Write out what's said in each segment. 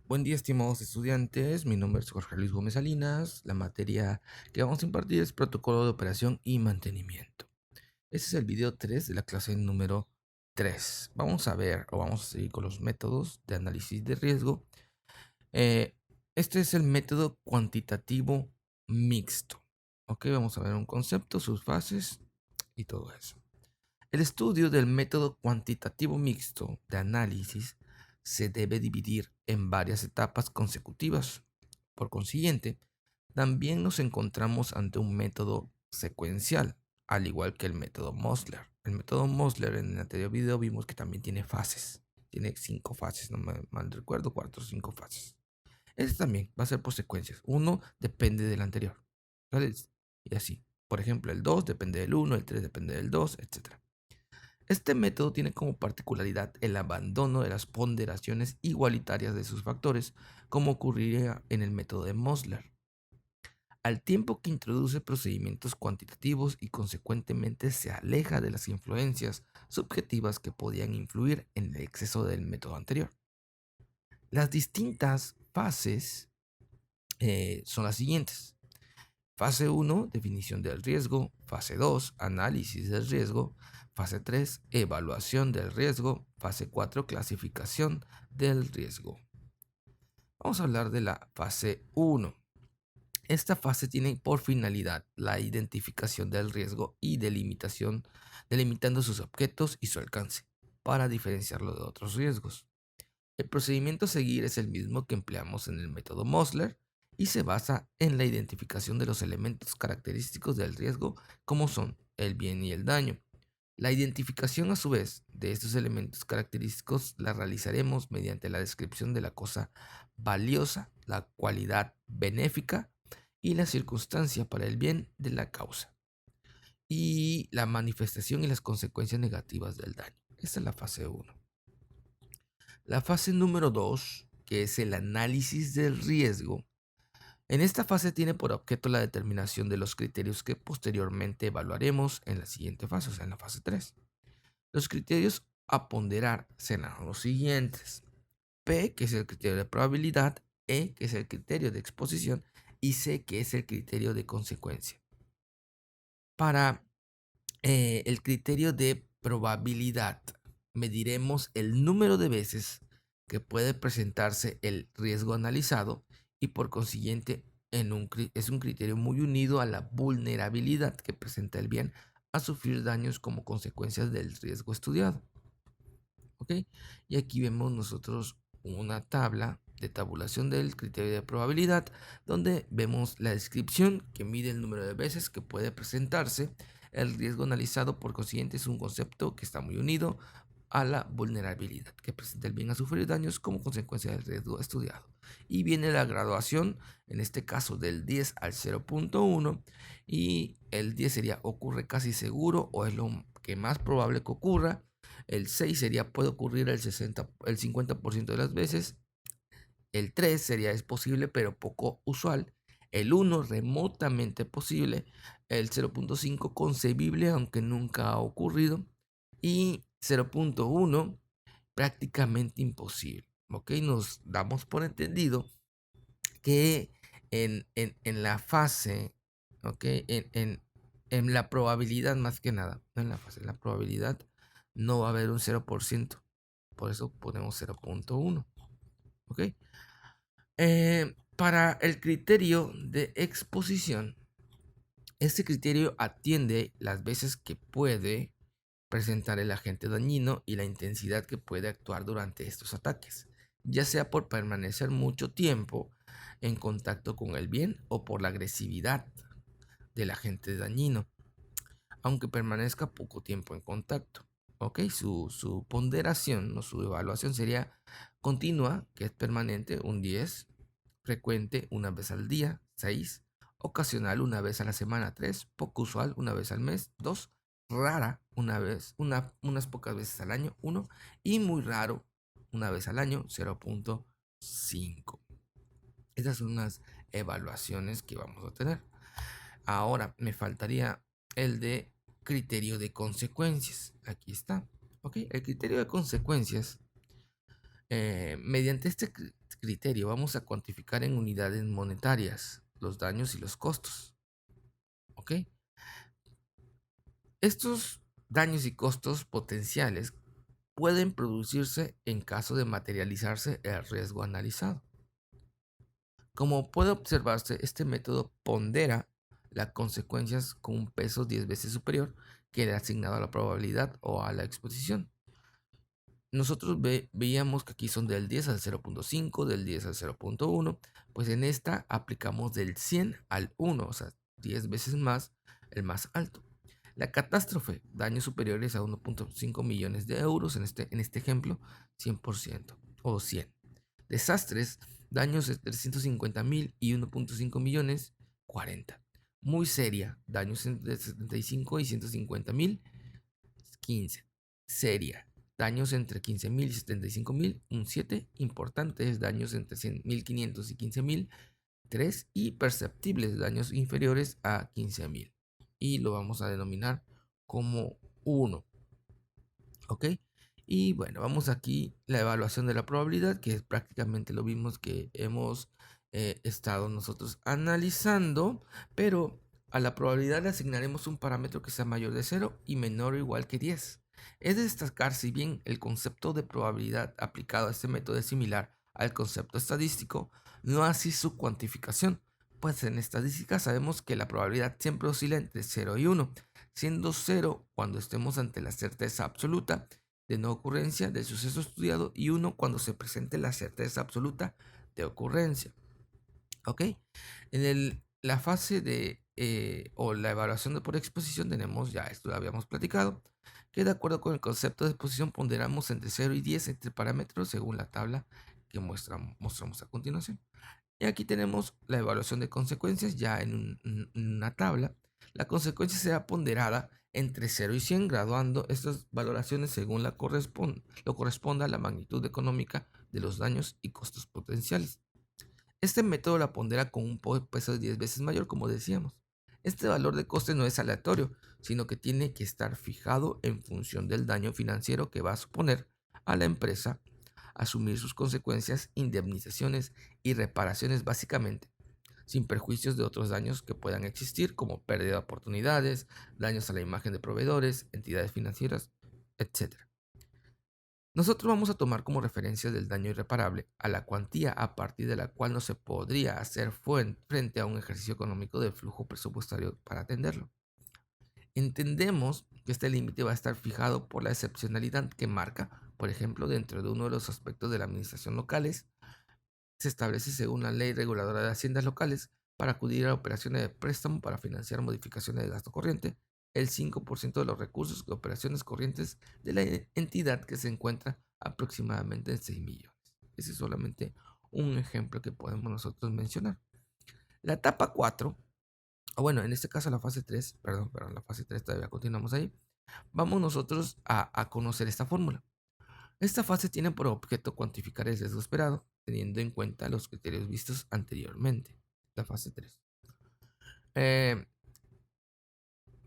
Buen día, estimados estudiantes. Mi nombre es Jorge Luis Gómez Salinas. La materia que vamos a impartir es Protocolo de Operación y Mantenimiento. Este es el video 3 de la clase número 3. Vamos a ver o vamos a seguir con los métodos de análisis de riesgo. Este es el método cuantitativo mixto. Ok, vamos a ver un concepto, sus fases y todo eso. El estudio del método cuantitativo mixto de análisis se debe dividir en varias etapas consecutivas. Por consiguiente, también nos encontramos ante un método secuencial, al igual que el método Mosler. El método Mosler en el anterior video vimos que también tiene fases. Tiene 5 fases, no me mal recuerdo, 4 o 5 fases. Este también va a ser por secuencias. Uno depende del anterior. ¿Vale? Y así. Por ejemplo, el 2 depende del 1, el 3 depende del 2, etc. Este método tiene como particularidad el abandono de las ponderaciones igualitarias de sus factores, como ocurriría en el método de Mosler, al tiempo que introduce procedimientos cuantitativos y consecuentemente se aleja de las influencias subjetivas que podían influir en el exceso del método anterior. Las distintas fases son las siguientes. Fase 1, definición del riesgo. Fase 2, análisis del riesgo. Fase 3, evaluación del riesgo. Fase 4, clasificación del riesgo. Vamos a hablar de la fase 1. Esta fase tiene por finalidad la identificación del riesgo y delimitando sus objetos y su alcance, para diferenciarlo de otros riesgos. El procedimiento a seguir es el mismo que empleamos en el método Mosler y se basa en la identificación de los elementos característicos del riesgo como son el bien y el daño. La identificación a su vez de estos elementos característicos la realizaremos mediante la descripción de la cosa valiosa, la cualidad benéfica y la circunstancia para el bien de la causa y la manifestación y las consecuencias negativas del daño. Esta es la fase 1. La fase número 2, que es el análisis del riesgo. En esta fase tiene por objeto la determinación de los criterios que posteriormente evaluaremos en la siguiente fase, o sea, en la fase 3. Los criterios a ponderar serán los siguientes. P, que es el criterio de probabilidad, E, que es el criterio de exposición, y C, que es el criterio de consecuencia. Para el criterio de probabilidad, mediremos el número de veces que puede presentarse el riesgo analizado y por consiguiente es un criterio muy unido a la vulnerabilidad que presenta el bien a sufrir daños como consecuencias del riesgo estudiado. ¿Ok? Y aquí vemos nosotros una tabla de tabulación del criterio de probabilidad donde vemos la descripción que mide el número de veces que puede presentarse el riesgo analizado. Por consiguiente es un concepto que está muy unido a la vulnerabilidad que presenta el bien a sufrir daños como consecuencia del riesgo estudiado. Y viene la graduación, en este caso del 10 al 0.1, y el 10 sería ocurre casi seguro o es lo que más probable que ocurra. El 6 sería puede ocurrir el 50% de las veces. El 3 sería es posible pero poco usual. El 1 remotamente posible. El 0.5 concebible aunque nunca ha ocurrido. Y 0.1 prácticamente imposible. ¿Ok? Nos damos por entendido que en la fase, ¿ok? En la probabilidad más que nada, no en la fase, en la probabilidad no va a haber un 0%. Por eso ponemos 0.1. ¿Ok? Para el criterio de exposición, este criterio atiende las veces que puede presentar el agente dañino y la intensidad que puede actuar durante estos ataques, ya sea por permanecer mucho tiempo en contacto con el bien o por la agresividad del agente dañino, aunque permanezca poco tiempo en contacto. ¿Ok? Su ponderación o su evaluación sería continua, que es permanente, un 10, frecuente, una vez al día, 6, ocasional, una vez a la semana, 3, poco usual, una vez al mes, 2, rara, unas pocas veces al año, 1, y muy raro, una vez al año, 0.5. Estas son unas evaluaciones que vamos a tener. Ahora me faltaría el de criterio de consecuencias. Aquí está. ¿Ok? El criterio de consecuencias. Mediante este criterio vamos a cuantificar en unidades monetarias los daños y los costos. ¿Ok? Estos daños y costos potenciales pueden producirse en caso de materializarse el riesgo analizado. Como puede observarse, este método pondera las consecuencias con un peso 10 veces superior que el asignado a la probabilidad o a la exposición. Nosotros veíamos que aquí son del 10 al 0.5, del 10 al 0.1, pues en esta aplicamos del 100 al 1, o sea, 10 veces más el más alto. La catástrofe, daños superiores a 1.5 millones de euros, en este ejemplo, 100% o 100. Desastres, daños de 350.000 y 1.5 millones, 40. Muy seria, daños entre 75 y 150.000, 15. Seria, daños entre 15.000 y 75.000, un 7. Importantes, daños entre 100.500 y 15.000, 3. Y perceptibles, daños inferiores a 15.000. Y lo vamos a denominar como 1. ¿Ok? Y bueno, vamos aquí la evaluación de la probabilidad, que es prácticamente lo mismo que hemos estado nosotros analizando, pero a la probabilidad le asignaremos un parámetro que sea mayor de 0 y menor o igual que 10. Es de destacar, si bien el concepto de probabilidad aplicado a este método es similar al concepto estadístico, no así su cuantificación, pues en estadística sabemos que la probabilidad siempre oscila entre 0 y 1, siendo 0 cuando estemos ante la certeza absoluta de no ocurrencia del suceso estudiado y 1 cuando se presente la certeza absoluta de ocurrencia. ¿Ok? La fase de o la evaluación de por exposición tenemos, ya esto lo habíamos platicado, que de acuerdo con el concepto de exposición ponderamos entre 0 y 10 entre parámetros según la tabla que mostramos a continuación. Y aquí tenemos la evaluación de consecuencias ya en una tabla. La consecuencia será ponderada entre 0 y 100, graduando estas valoraciones según lo corresponda a la magnitud económica de los daños y costos potenciales. Este método la pondera con un peso de 10 veces mayor, como decíamos. Este valor de coste no es aleatorio, sino que tiene que estar fijado en función del daño financiero que va a suponer a la empresa asumir sus consecuencias, indemnizaciones y reparaciones básicamente, sin perjuicios de otros daños que puedan existir, como pérdida de oportunidades, daños a la imagen de proveedores, entidades financieras, etc. Nosotros vamos a tomar como referencia del daño irreparable a la cuantía a partir de la cual no se podría hacer frente a un ejercicio económico del flujo presupuestario para atenderlo. Entendemos que este límite va a estar fijado por la excepcionalidad que marca, por ejemplo, dentro de uno de los aspectos de la administración locales, se establece según la ley reguladora de haciendas locales para acudir a operaciones de préstamo para financiar modificaciones de gasto corriente, el 5% de los recursos de operaciones corrientes de la entidad que se encuentra aproximadamente en 6 millones. Ese es solamente un ejemplo que podemos nosotros mencionar. La etapa 4, o bueno, en este caso la fase 3, perdón, la fase 3 todavía continuamos ahí, vamos nosotros a conocer esta fórmula. Esta fase tiene por objeto cuantificar el riesgo esperado, teniendo en cuenta los criterios vistos anteriormente. La fase 3.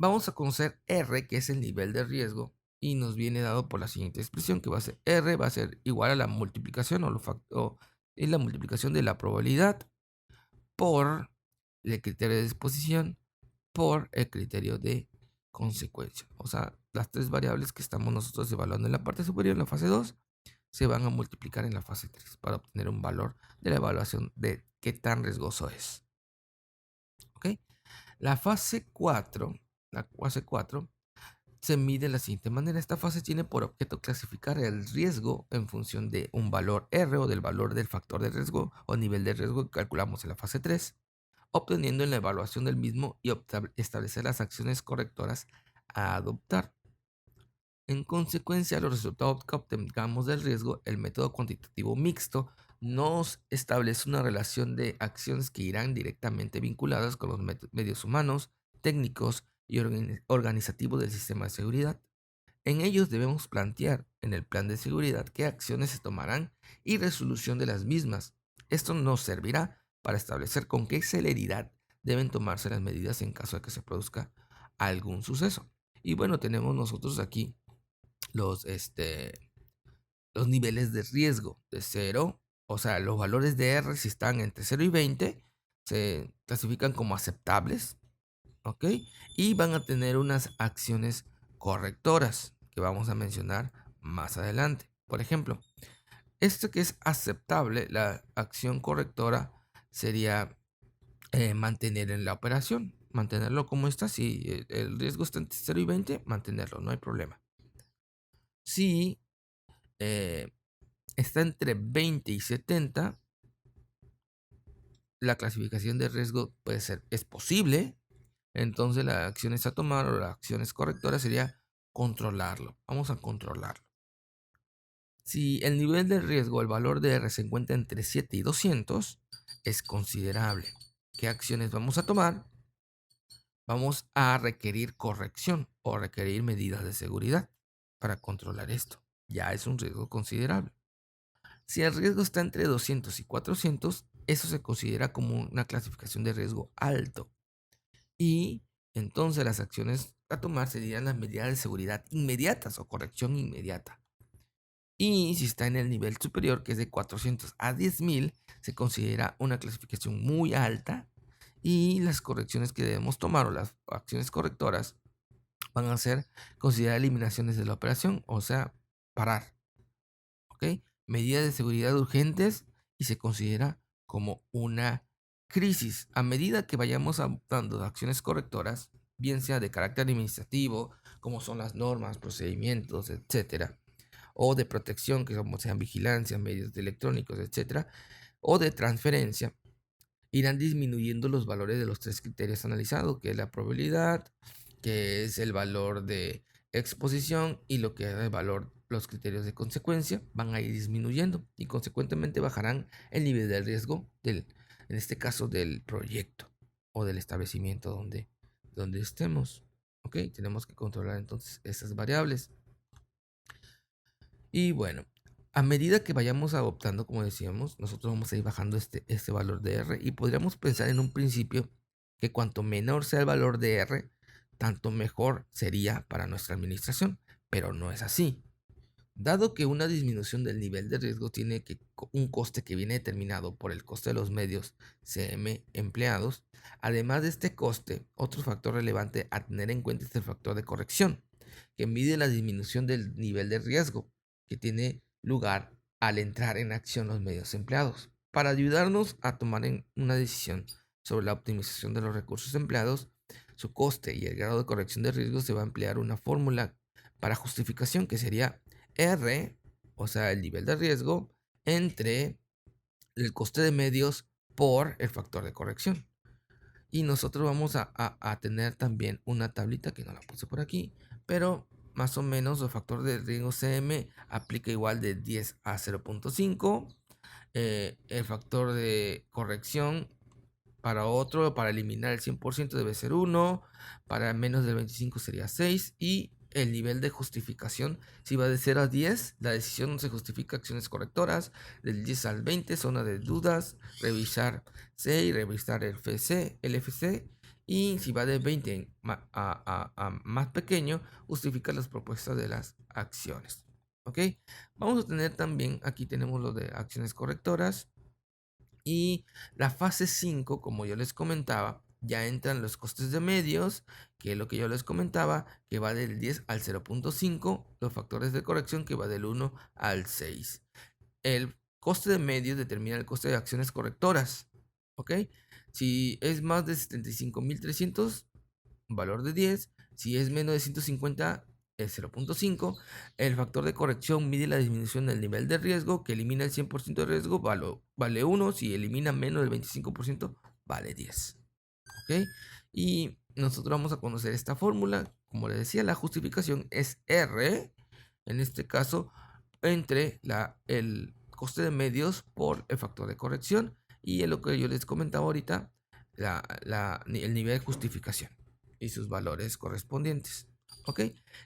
Vamos a conocer R, que es el nivel de riesgo, y nos viene dado por la siguiente expresión, que va a ser R va a ser igual a la multiplicación y la multiplicación de la probabilidad por el criterio de disposición por el criterio de consecuencia. O sea, las tres variables que estamos nosotros evaluando en la parte superior, en la fase 2, se van a multiplicar en la fase 3 para obtener un valor de la evaluación de qué tan riesgoso es. ¿Ok? La fase 4, se mide de la siguiente manera. Esta fase tiene por objeto clasificar el riesgo en función de un valor R o del valor del factor de riesgo o nivel de riesgo que calculamos en la fase 3, obteniendo en la evaluación del mismo y establecer las acciones correctoras a adoptar. En consecuencia, los resultados que obtengamos del riesgo, el método cuantitativo mixto nos establece una relación de acciones que irán directamente vinculadas con los medios humanos, técnicos y organizativos del sistema de seguridad. En ellos debemos plantear en el plan de seguridad qué acciones se tomarán y resolución de las mismas. Esto nos servirá para establecer con qué celeridad deben tomarse las medidas en caso de que se produzca algún suceso. Y bueno, tenemos nosotros aquí los, los niveles de riesgo de 0 O sea, los valores de R, si están entre 0 y 20, se clasifican como aceptables, ¿ok? Y van a tener unas acciones correctoras que vamos a mencionar más adelante. Por ejemplo, esto que es aceptable, la acción correctora sería mantener en la operación, mantenerlo como está. Si el riesgo está entre 0 y 20, mantenerlo, no hay problema. Si está entre 20 y 70, la clasificación de riesgo es posible. Entonces la acción a tomar o las acciones correctoras sería controlarlo. Vamos a controlarlo. Si el nivel de riesgo, el valor de R se encuentra entre 7 y 200, es considerable. ¿Qué acciones vamos a tomar? Vamos a requerir corrección o requerir medidas de seguridad para controlar esto. Ya es un riesgo considerable. Si el riesgo está entre 200 y 400, eso se considera como una clasificación de riesgo alto. Y entonces las acciones a tomar serían las medidas de seguridad inmediatas o corrección inmediata. Y si está en el nivel superior, que es de 400 a 10.000, se considera una clasificación muy alta y las correcciones que debemos tomar o las acciones correctoras van a ser considerar eliminaciones de la operación, o sea, parar. ¿Ok? Medidas de seguridad urgentes y se considera como una crisis. A medida que vayamos adoptando acciones correctoras, bien sea de carácter administrativo, como son las normas, procedimientos, etcétera, o de protección, que como sean vigilancia, medios electrónicos, etcétera, o de transferencia, irán disminuyendo los valores de los tres criterios analizados, que es la probabilidad, que es el valor de exposición y lo que es el valor, los criterios de consecuencia, van a ir disminuyendo y consecuentemente bajarán el nivel de riesgo en este caso del proyecto o del establecimiento donde estemos. ¿Ok? Tenemos que controlar entonces esas variables. Y bueno, a medida que vayamos adoptando, como decíamos, nosotros vamos a ir bajando este valor de R y podríamos pensar en un principio que cuanto menor sea el valor de R, tanto mejor sería para nuestra administración, pero no es así. Dado que una disminución del nivel de riesgo tiene un coste que viene determinado por el coste de los medios CM empleados, además de este coste, otro factor relevante a tener en cuenta es el factor de corrección, que mide la disminución del nivel de riesgo que tiene lugar al entrar en acción los medios empleados. Para ayudarnos a tomar una decisión sobre la optimización de los recursos empleados, su coste y el grado de corrección de riesgo, se va a emplear una fórmula para justificación que sería R, o sea, el nivel de riesgo, entre el coste de medios por el factor de corrección. Y nosotros vamos a tener también una tablita que no la puse por aquí, pero más o menos el factor de riesgo CM aplica igual de 10 a 0.5. El factor de corrección para otro, para eliminar el 100% debe ser 1, para menos del 25 sería 6 y el nivel de justificación, si va de 0 a 10, la decisión no se justifica acciones correctoras, del 10 al 20, zona de dudas, revisar C y revisar el FC, y si va de 20 a más pequeño, justifica las propuestas de las acciones. ¿Ok? Vamos a tener también, aquí tenemos lo de acciones correctoras. Y la fase 5, como yo les comentaba, ya entran los costes de medios, que es lo que yo les comentaba, que va del 10 al 0.5, los factores de corrección que va del 1 al 6. El coste de medios determina el coste de acciones correctoras, ¿ok? Si es más de 75.300, valor de 10. Si es menos de 150, es 0.5. El factor de corrección mide la disminución del nivel de riesgo, que elimina el 100% de riesgo, vale 1. Si elimina menos del 25%, vale 10. ¿Ok? Y nosotros vamos a conocer esta fórmula. Como les decía, la justificación es R, en este caso, entre el coste de medios por el factor de corrección y en lo que yo les comentaba ahorita, el nivel de justificación y sus valores correspondientes. ¿Ok?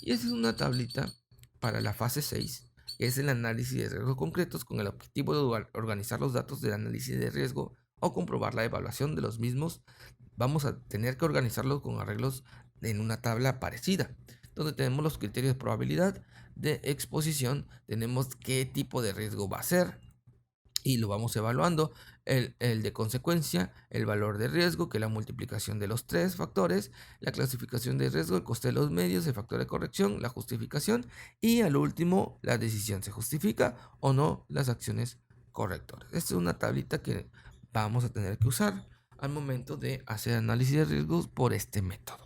Y esta es una tablita para la fase 6, que es el análisis de riesgos concretos con el objetivo de organizar los datos del análisis de riesgo o comprobar la evaluación de los mismos. Vamos a tener que organizarlo con arreglos en una tabla parecida, donde tenemos los criterios de probabilidad, de exposición, tenemos qué tipo de riesgo va a ser y lo vamos evaluando. El de consecuencia, el valor de riesgo, que es la multiplicación de los tres factores, la clasificación de riesgo, el coste de los medios, el factor de corrección, la justificación y al último la decisión. ¿Se justifica o no las acciones correctoras? Esta es una tablita que vamos a tener que usar al momento de hacer análisis de riesgos por este método.